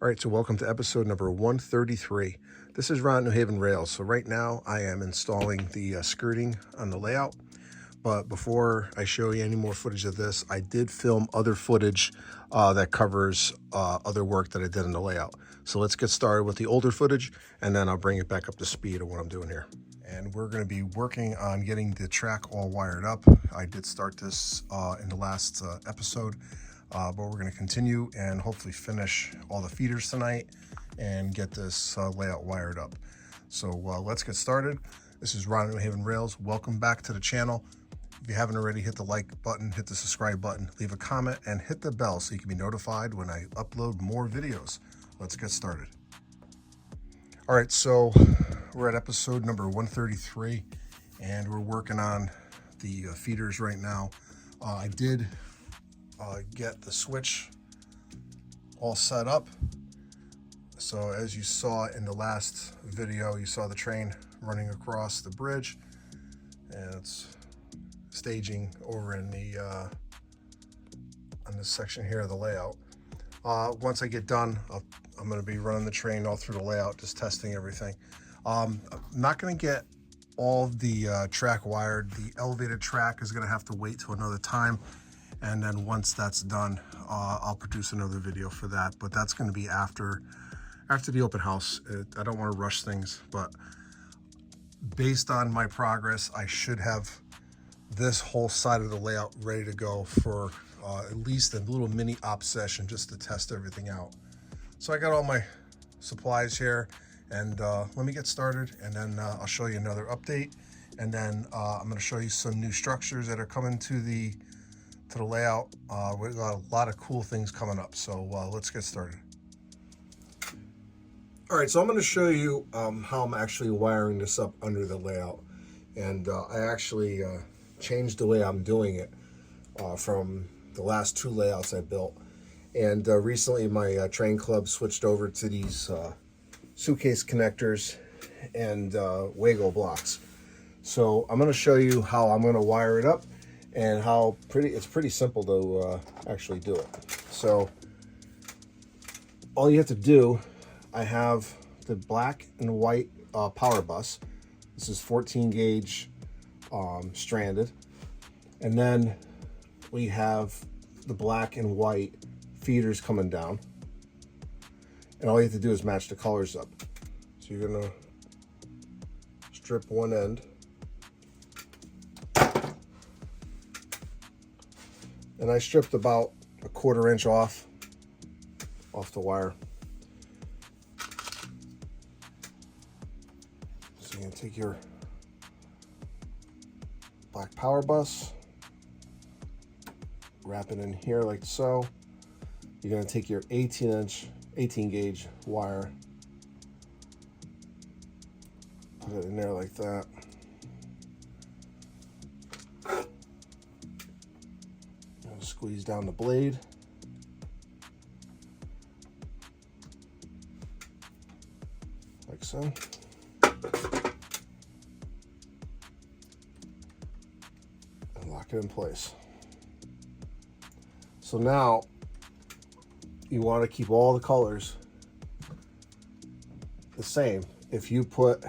All right, so welcome to episode number 133. This is Ron New Haven Rails. So right now I am installing the skirting on the layout. But before I show you any more footage of this, I did film other footage that covers other work that I did in the layout. So let's get started with the older footage, and then I'll bring it back up to speed of what I'm doing here. And we're going to be working on getting the track all wired up. I did start this in the last episode. But we're going to continue and hopefully finish all the feeders tonight and get this layout wired up. So let's get started. This is Ron New Haven Rails. Welcome back to the channel. If you haven't already, hit the like button, hit the subscribe button, leave a comment, and hit the bell so you can be notified when I upload more videos. Let's get started. All right, so we're at episode number 133, and we're working on the feeders right now. I did get the switch all set up. So as you saw in the last video, you saw the train running across the bridge, and it's staging over in the on this section here of the layout. Once I get done, I'm going to be running the train all through the layout, just testing everything. I'm not going to get all the track wired. The elevated track is going to have to wait till another time. And then once that's done, I'll produce another video for that. But that's going to be after the open house. I don't want to rush things, but based on my progress, I should have this whole side of the layout ready to go for at least a little mini op session just to test everything out. So I got all my supplies here, and let me get started, and then I'll show you another update. And then I'm going to show you some new structures that are coming to the layout. We've got a lot of cool things coming up, so let's get started. All right, so I'm going to show you how I'm actually wiring this up under the layout. And I actually changed the way I'm doing it from the last two layouts I built. And recently my train club switched over to these suitcase connectors and Wago blocks. So I'm going to show you how I'm going to wire it up, and how it's pretty simple to actually do it. So all you have to do, I have the black and white power bus. This is 14 gauge stranded. And then we have the black and white feeders coming down. And all you have to do is match the colors up. So you're gonna strip one end. And I stripped about a 1/4 inch off the wire. So you're gonna take your black power bus, wrap it in here like so. You're gonna take your 18 gauge wire, put it in there like that. Squeeze down the blade. Like so. And lock it in place. So now you want to keep all the colors the same. If you put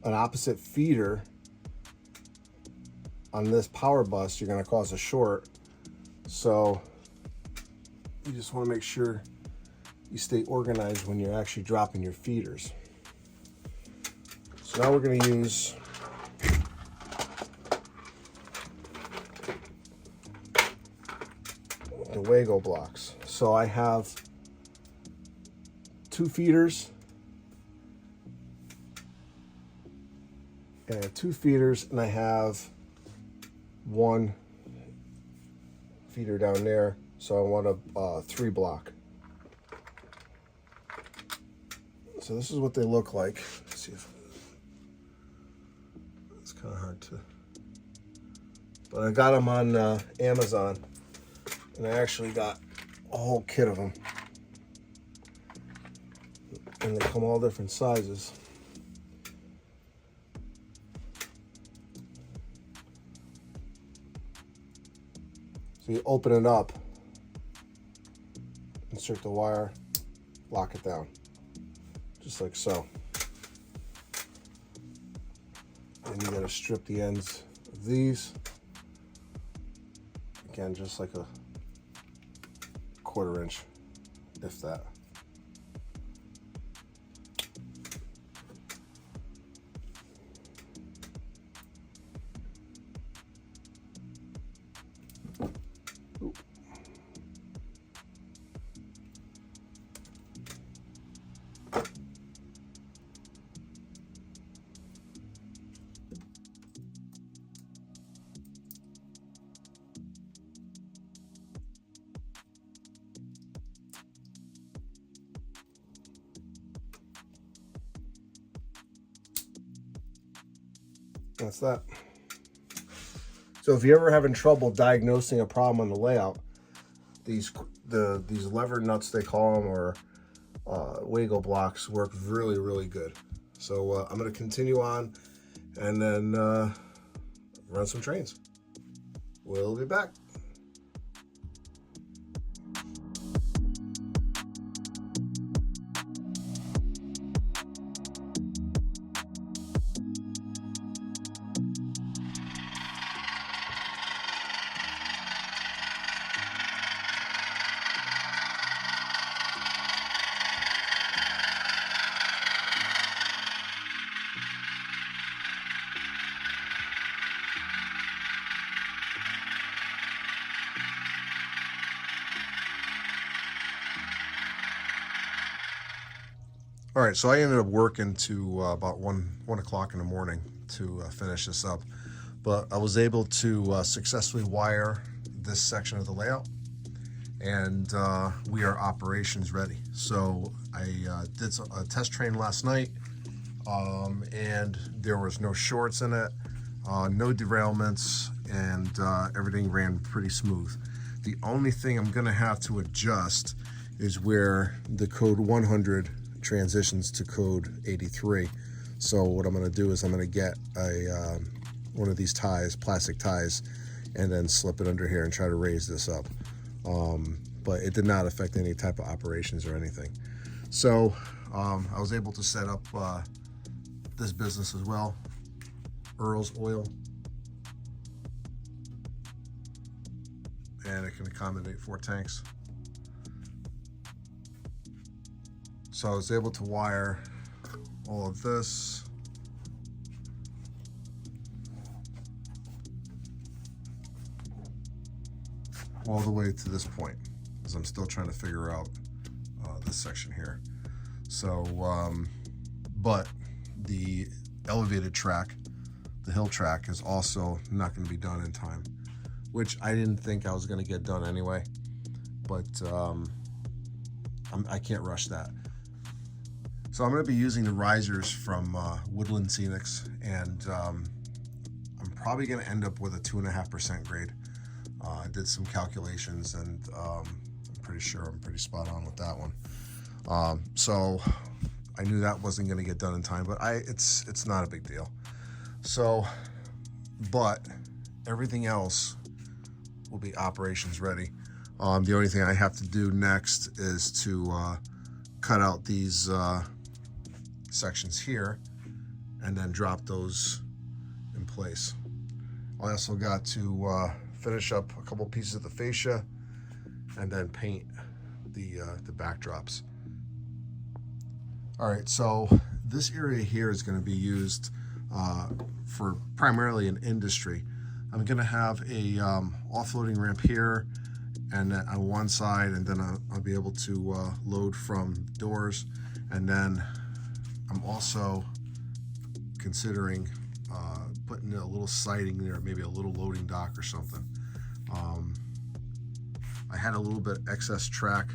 an opposite feeder on this power bus, you're going to cause a short. So you just want to make sure you stay organized when you're actually dropping your feeders. So now we're going to use the Wago blocks. So I have 2 feeders, and I have 2 feeders, and I have 1 feeder down there, so I want a 3 block. So this is what they look like. Let's see if it's kind of hard to, but I got them on Amazon, and I actually got a whole kit of them, and they come all different sizes. So you open it up, insert the wire, lock it down, just like so. And you gotta strip the ends of these. Again, just like a 1/4 inch, if that. That's that. So if you're ever having trouble diagnosing a problem on the layout, these lever nuts, they call them, or Wago blocks, work really, really good. So I'm going to continue on and then run some trains. We'll be back. All right, so I ended up working to about 1 o'clock in the morning to finish this up, but I was able to successfully wire this section of the layout, and we are operations ready. So I did a test train last night, and there was no shorts in it, no derailments, and everything ran pretty smooth. The only thing I'm gonna have to adjust is where the code 100 transitions to code 83. So what I'm going to do is I'm going to get a one of these ties, plastic ties, and then slip it under here and try to raise this up. But it did not affect any type of operations or anything. So I was able to set up this business as well, Earl's Oil, and it can accommodate 4 tanks. So I was able to wire all of this. All the way to this point, because I'm still trying to figure out this section here. So, but the elevated track, the hill track, is also not going to be done in time, which I didn't think I was going to get done anyway, but I can't rush that. So I'm going to be using the risers from Woodland Scenics, and I'm probably going to end up with a 2.5% grade. I did some calculations, and I'm pretty sure I'm pretty spot on with that one. So I knew that wasn't going to get done in time, but it's not a big deal. So, but everything else will be operations ready. The only thing I have to do next is to cut out these sections here and then drop those in place. I also got to finish up a couple pieces of the fascia and then paint the backdrops. All right, so this area here is going to be used for primarily an industry. I'm going to have a offloading ramp here and then on one side, and then I'll be able to load from doors. And then I'm also considering putting a little siding there, maybe a little loading dock or something. I had a little bit excess track,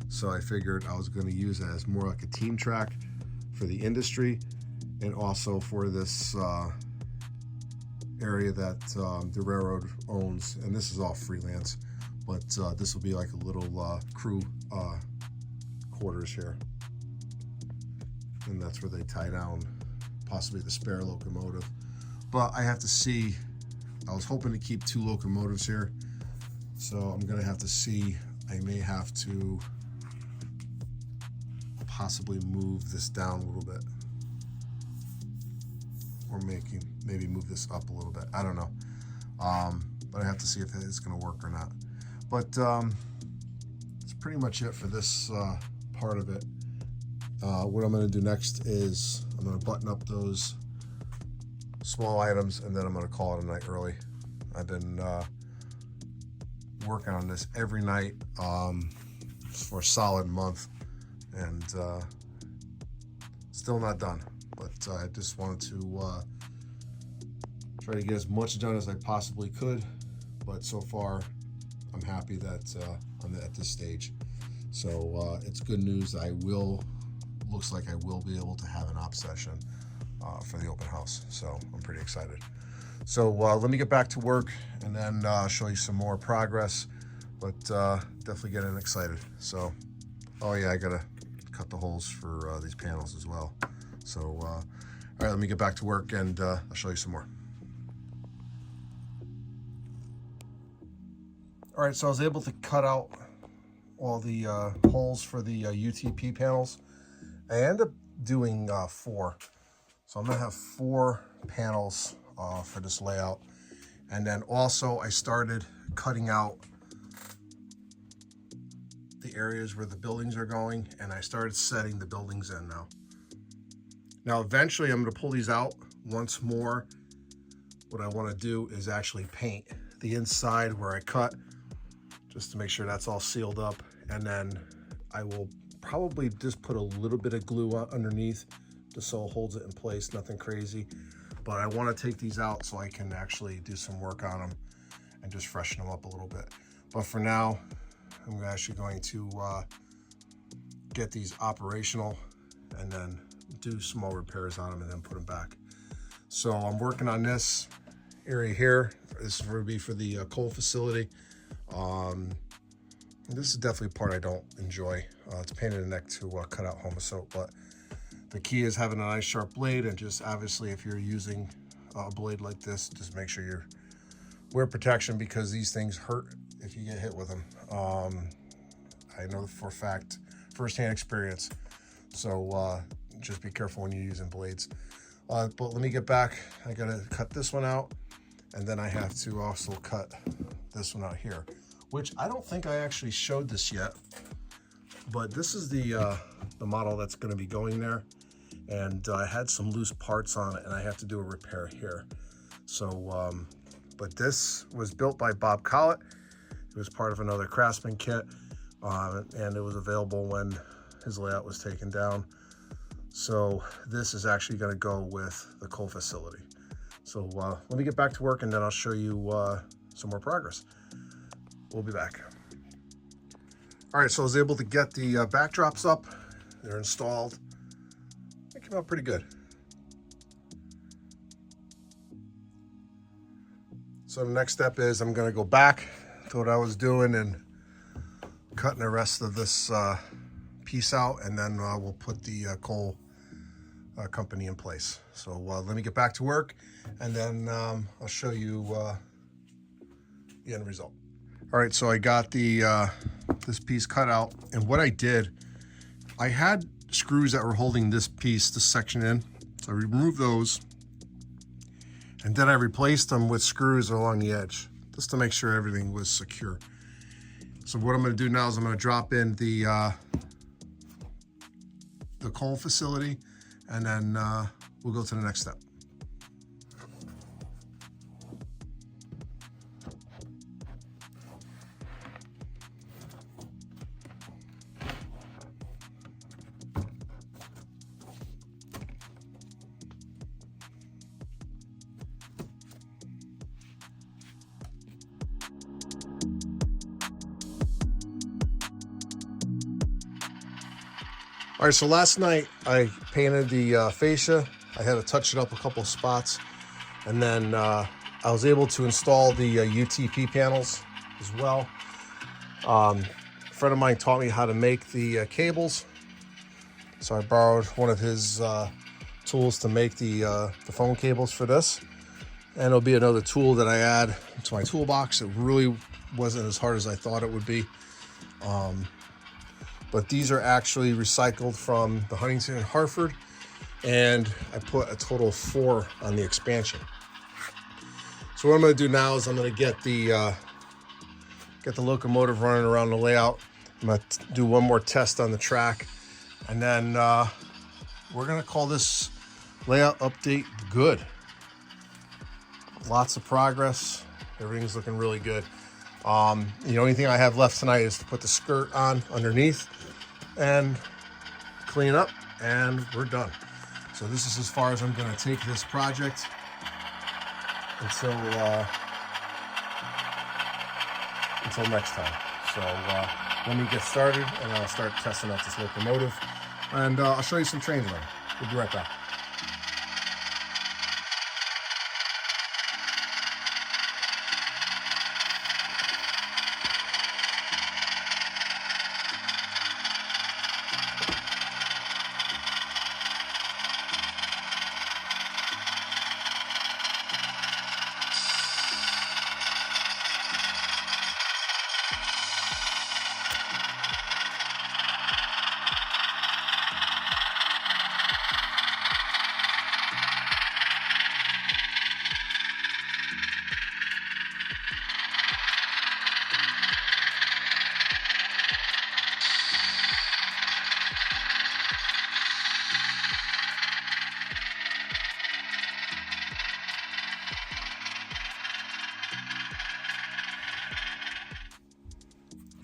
so I figured I was going to use it as more like a team track for the industry, and also for this area that the railroad owns. And this is all freelance, but this will be like a little crew quarters here, and that's where they tie down possibly the spare locomotive. But I have to see. I was hoping to keep 2 locomotives here, so I'm gonna have to see. I may have to possibly move this down a little bit, or maybe move this up a little bit. I don't know, but I have to see if it's going to work or not. But that's pretty much it for this part of it. What I'm going to do next is I'm going to button up those small items, and then I'm going to call it a night early. I've been working on this every night for a solid month, and still not done. But I just wanted to try to get as much done as I possibly could. But so far, I'm happy that I'm at this stage. So it's good news. Looks like I will be able to have an op session for the open house. So I'm pretty excited. So let me get back to work, and then show you some more progress, but definitely getting excited. So, oh yeah, I gotta cut the holes for these panels as well. So, all right, let me get back to work, and I'll show you some more. All right, so I was able to cut out all the holes for the UTP panels. I ended up doing 4. So I'm gonna have 4 panels for this layout. And then also I started cutting out the areas where the buildings are going, and I started setting the buildings in now. Now eventually I'm gonna pull these out once more. What I wanna do is actually paint the inside where I cut, just to make sure that's all sealed up. And then I will probably just put a little bit of glue underneath just so it holds it in place, nothing crazy. But I want to take these out so I can actually do some work on them and just freshen them up a little bit. But for now, I'm actually going to get these operational and then do small repairs on them and then put them back. So I'm working on this area here. This is going to be for the coal facility. This is definitely a part I don't enjoy. It's a pain in the neck to cut out homosote, but the key is having a nice sharp blade, and just obviously if you're using a blade like this, just make sure you wear protection, because these things hurt if you get hit with them. I know for a fact, firsthand experience. So just be careful when you're using blades. But let me get back. I gotta cut this one out, and then I have to also cut this one out here, which I don't think I actually showed this yet, but this is the model that's going to be going there, and I had some loose parts on it, and I have to do a repair here. So, but this was built by Bob Collett. It was part of another Craftsman kit, and it was available when his layout was taken down. So this is actually going to go with the coal facility. So let me get back to work, and then I'll show you some more progress. We'll be back. All right, so I was able to get the backdrops up. They're installed. It came out pretty good. So the next step is I'm gonna go back to what I was doing and cutting the rest of this piece out, and then we'll put the coal company in place. So let me get back to work, and then I'll show you the end result. All right, so I got the this piece cut out, and what I did, I had screws that were holding this section in, so I removed those, and then I replaced them with screws along the edge, just to make sure everything was secure. So what I'm going to do now is I'm going to drop in the coal facility, and then we'll go to the next step. All right, so last night I painted the fascia. I had to touch it up a couple of spots, and then I was able to install the UTP panels as well. A friend of mine taught me how to make the cables, so I borrowed one of his tools to make the phone cables for this, and it'll be another tool that I add to my toolbox. It really wasn't as hard as I thought it would be. but these are actually recycled from the Huntington and Hartford, and I put a total of 4 on the expansion. So what I'm going to do now is I'm going to get the locomotive running around the layout. I'm going to do one more test on the track, and then we're going to call this layout update good. Lots of progress. Everything's looking really good. The only thing I have left tonight is to put the skirt on underneath and clean up, and we're done. So this is as far as I'm going to take this project until next time. So let me get started, and I'll start testing out this locomotive, and I'll show you some trains running. We'll be right back.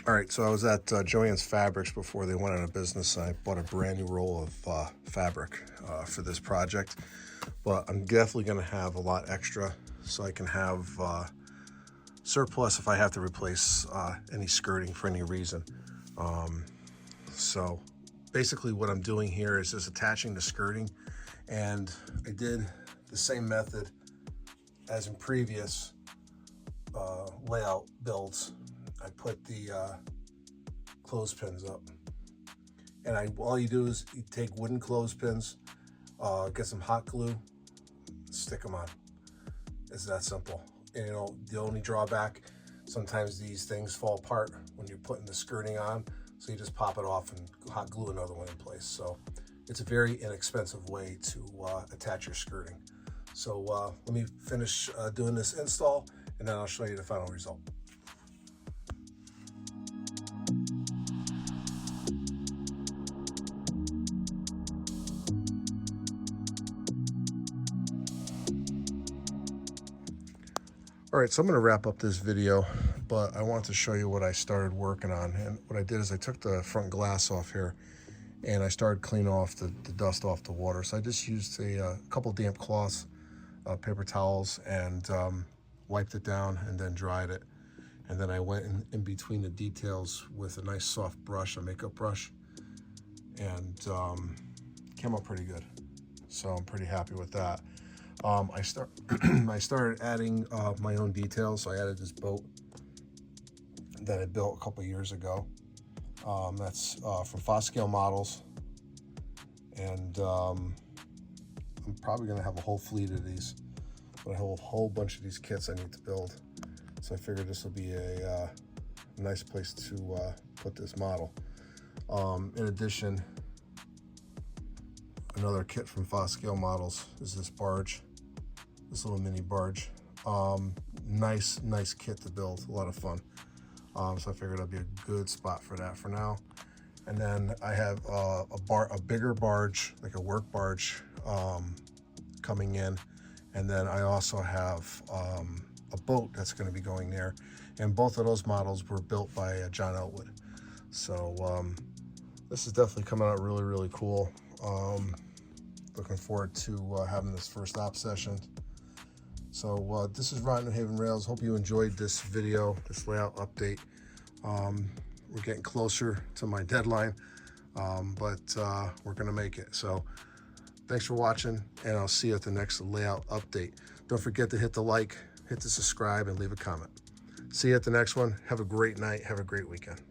All right, so I was at Joann's Fabrics before they went out of business. I bought a brand new roll of fabric for this project, but I'm definitely going to have a lot extra so I can have surplus if I have to replace any skirting for any reason. So basically what I'm doing here is just attaching the skirting, and I did the same method as in previous layout builds. I put the clothespins up, and all you do is you take wooden clothespins, get some hot glue, stick them on. It's that simple. And, the only drawback, sometimes these things fall apart when you're putting the skirting on, so you just pop it off and hot glue another one in place. So it's a very inexpensive way to attach your skirting. So let me finish doing this install, and then I'll show you the final result. All right, so I'm going to wrap up this video, but I want to show you what I started working on. And what I did is I took the front glass off here, and I started cleaning off the dust off the water. So I just used a couple damp cloths, paper towels, and wiped it down and then dried it. And then I went in between the details with a nice soft brush, a makeup brush, and came out pretty good. So I'm pretty happy with that. I started adding my own details. So I added this boat that I built a couple years ago. That's from Foscale Models, and I'm probably going to have a whole fleet of these, but I have a whole bunch of these kits I need to build. So I figured this will be a nice place to put this model. In addition, another kit from Foscale Models is this barge, this little mini barge. Nice kit to build, a lot of fun. So I figured it'd be a good spot for that for now. And then I have a bigger barge, like a work barge, coming in. And then I also have a boat that's going to be going there. And both of those models were built by John Elwood. So this is definitely coming out really cool. Looking forward to having this first op session. So this is Ron New Haven Rails. Hope you enjoyed this video, this layout update. We're getting closer to my deadline, but we're gonna make it. So thanks for watching, and I'll see you at the next layout update. Don't forget to hit the like, hit the subscribe, and leave a comment. See you at the next one. Have a great night. Have a great weekend.